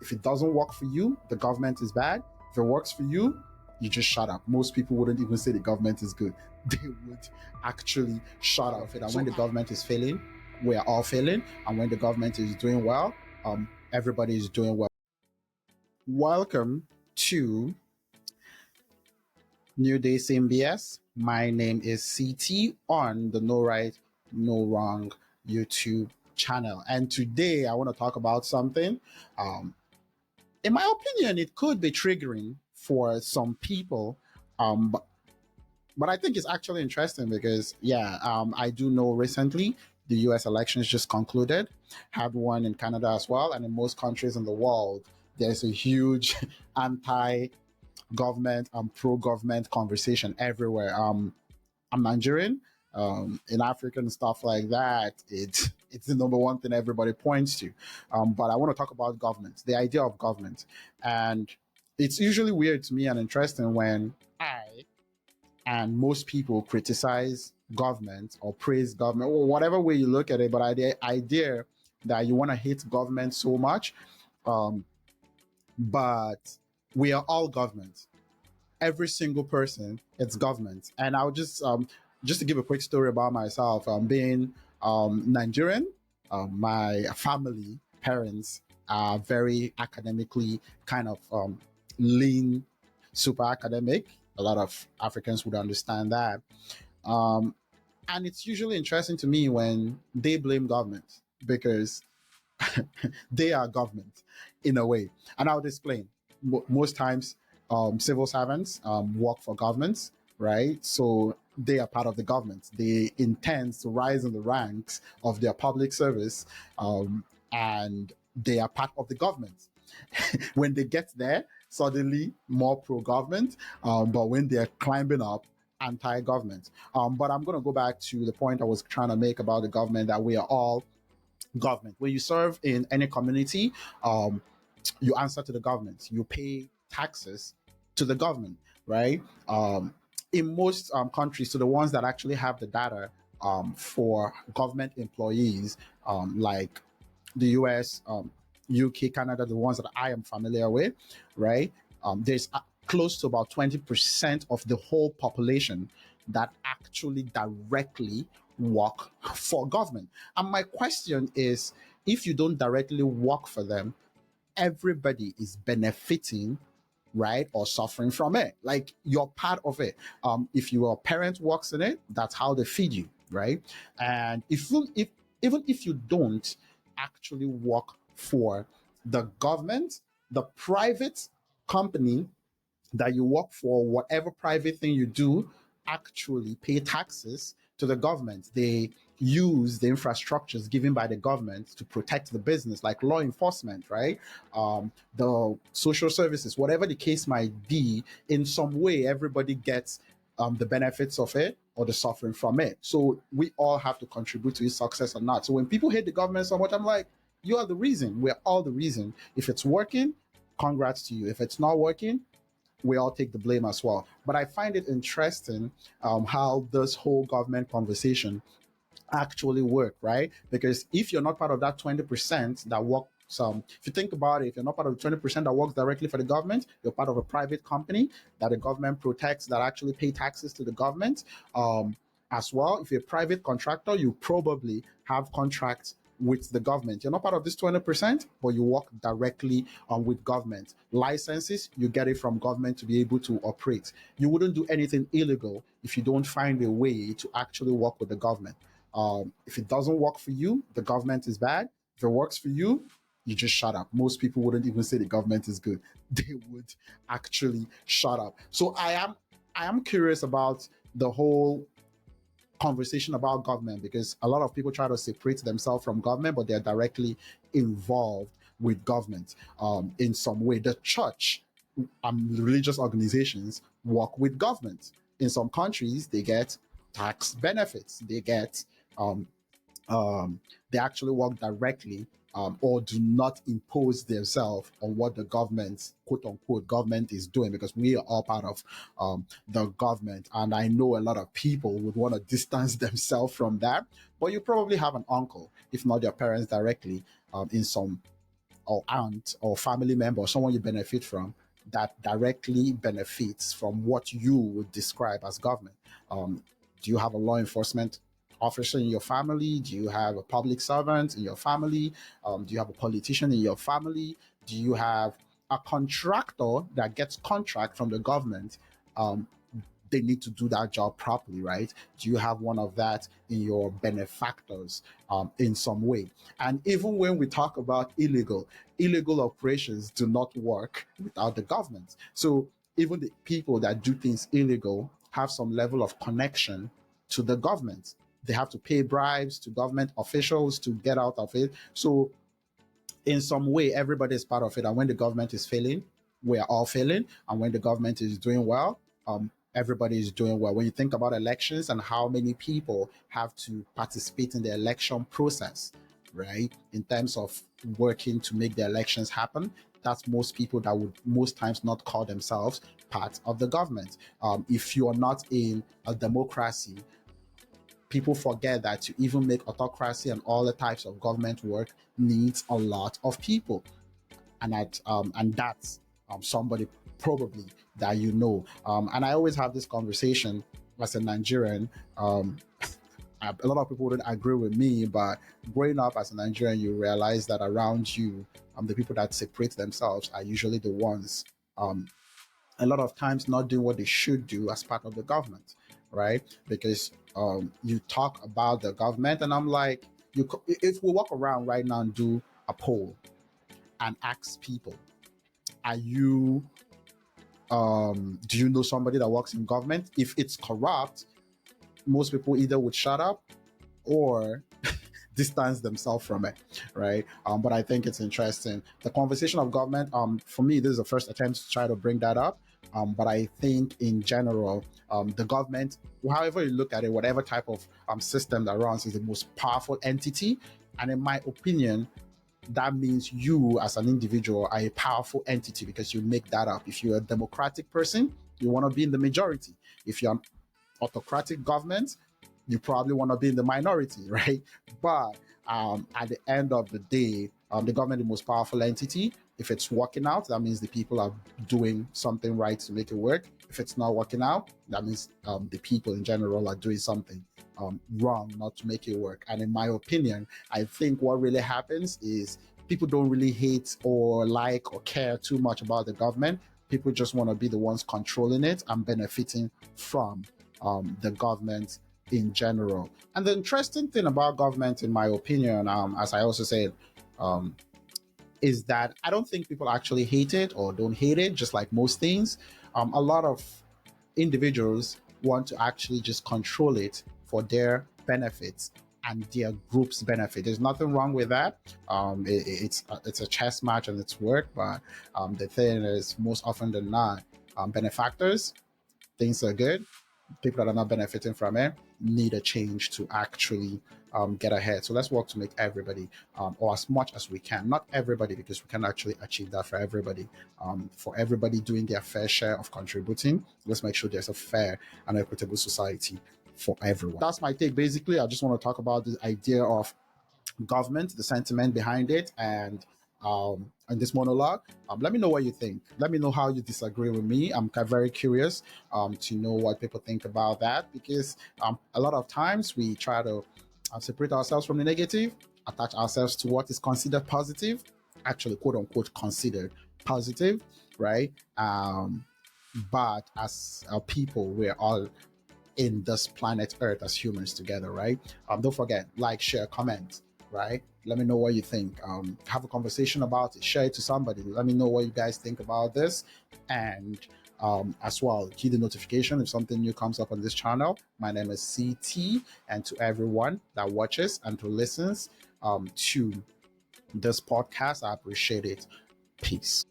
If it doesn't work for you, the government is bad. If it works for you, you just shut up. Most people wouldn't even say the government is good. They would actually shut up. And when the government is failing, we are all failing. And when the government is doing well, everybody is doing well. Welcome to New Day, Same B.S. My name is CT on the No Right, No Wrong YouTube channel. And today I want to talk about something. In my opinion, it could be triggering for some people, but I think it's actually interesting because, I do know recently the US elections just concluded, had one in Canada as well, and in most countries in the world, there's a huge anti government and pro government conversation everywhere. I'm Nigerian. In Africa and stuff like that, it's the number one thing everybody points to. But I want to talk about government, the idea of government, and it's usually weird to me and interesting when I and most people criticize government or praise government or whatever way you look at it. But the idea that you want to hate government so much, um, but we are all government. Every single person, it's government. And I'll just to give a quick story about myself, being Nigerian, my family, parents are very academically kind of lean, super academic. A lot of Africans would understand that. Um, and it's usually interesting to me when they blame government because they are government in a way. And I'll explain. Most times, civil servants work for governments, right? So they are part of the government. They intend to rise in the ranks of their public service, and they are part of the government. When they get there, suddenly more pro-government, but when they're climbing up, anti-government. But I'm going to go back to the point I was trying to make about the government, that we are all government. When you serve in any community, you answer to the government. You pay taxes to the government, right? In most countries, so the ones that actually have the data for government employees, like the US, UK, Canada, the ones that I am familiar with, right? There's close to about 20% of the whole population that actually directly work for government. And my question is, if you don't directly work for them, everybody is benefiting, right, or suffering from it. Like, you're part of it. If your parent works in it, that's how they feed you, right? And if even if you don't actually work for the government, the private company that you work for, whatever private thing you do, actually pay taxes to the government. They use the infrastructures given by the government to protect the business, like law enforcement, right? The social services, whatever the case might be, in some way, everybody gets the benefits of it or the suffering from it. So we all have to contribute to its success or not. So when people hate the government so much, I'm like, you are the reason. We're all the reason. If it's working, congrats to you. If it's not working, we all take the blame as well. But I find it interesting how this whole government conversation actually work, right? Because if you're not part of that 20% that work, if you think about it, if you're not part of the 20% that works directly for the government, you're part of a private company that the government protects, that actually pay taxes to the government. As well, if you're a private contractor, you probably have contracts with the government. You're not part of this 20%, but you work directly with government. Licenses, you get it from government to be able to operate. You wouldn't do anything illegal if you don't find a way to actually work with the government. If it doesn't work for you, the government is bad. If it works for you, you just shut up. Most people wouldn't even say the government is good. They would actually shut up. So I am curious about the whole conversation about government, because a lot of people try to separate themselves from government, but they're directly involved with government in some way. The church and religious organizations work with government. In some countries, they get tax benefits. They get um, they actually work directly, or do not impose themselves on what the government, quote unquote, government is doing, because we are all part of the government. And I know a lot of people would want to distance themselves from that. But you probably have an uncle, if not your parents directly, in some or aunt or family member or someone you benefit from that directly benefits from what you would describe as government. Um, do you have a law enforcement officer in your family? Do you have a public servant in your family? Do you have a politician in your family? Do you have a contractor that gets contract from the government? Um, they need to do that job properly, right? Do you have one of that in your benefactors in some way? And even when we talk about illegal operations do not work without the government. So even the people that do things illegal have some level of connection to the government. They have to pay bribes to government officials to get out of it. So in some way, everybody is part of it. And when the government is failing, we are all failing. And when the government is doing well, everybody is doing well. When you think about elections and how many people have to participate in the election process, right, in terms of working to make the elections happen, that's most people that would most times not call themselves part of the government. If you are not in a democracy, people forget that to even make autocracy and all the types of government work needs a lot of people, and that's somebody probably that you know. And I always have this conversation as a Nigerian. A lot of people wouldn't agree with me, but growing up as a Nigerian, you realize that around you, the people that separate themselves are usually the ones um, a lot of times not doing what they should do as part of the government, right? Because you talk about the government, and I'm like, if we walk around right now and do a poll and ask people, are you, do you know somebody that works in government? If it's corrupt, most people either would shut up or distance themselves from it, right? But I think it's interesting. The conversation of government, for me, this is the first attempt to try to bring that up. But I think in general, the government, however you look at it, whatever type of system that runs, is the most powerful entity. And in my opinion, that means you as an individual are a powerful entity because you make that up. If you're a democratic person, you want to be in the majority. If you're an autocratic government, you probably want to be in the minority, right? But at the end of the day, the government is the most powerful entity. If it's working out, that means the people are doing something right to make it work. If it's not working out, that means the people in general are doing something wrong not to make it work. And in my opinion, I think what really happens is people don't really hate or like or care too much about the government. People just want to be the ones controlling it and benefiting from the government in general. And the interesting thing about government, in my opinion, as I also said, is that I don't think people actually hate it or don't hate it, just like most things. A lot of individuals want to actually just control it for their benefits and their group's benefit. There's nothing wrong with that. It's a chess match and it's work, but the thing is, most often than not, benefactors, things are good. People that are not benefiting from it need a change to actually get ahead. So let's work to make everybody, or as much as we can, not everybody, because we can actually achieve that for everybody doing their fair share of contributing. Let's make sure there's a fair and equitable society for everyone. That's my take. Basically, I just want to talk about the idea of government, the sentiment behind it, and this monologue. Let me know what you think. Let me know how you disagree with me. I'm very curious to know what people think about that, because a lot of times we try to separate ourselves from the negative, attach ourselves to what is considered positive, actually quote unquote considered positive, right? But as a people, we're all in this planet Earth as humans together, right? Don't forget, like, share, comment, right? Let me know what you think. Have a conversation about it. Share it to somebody. Let me know what you guys think about this. And as well, key the notification if something new comes up on this channel. My name is CT, and to everyone that watches and who listens to this podcast, I appreciate it. Peace.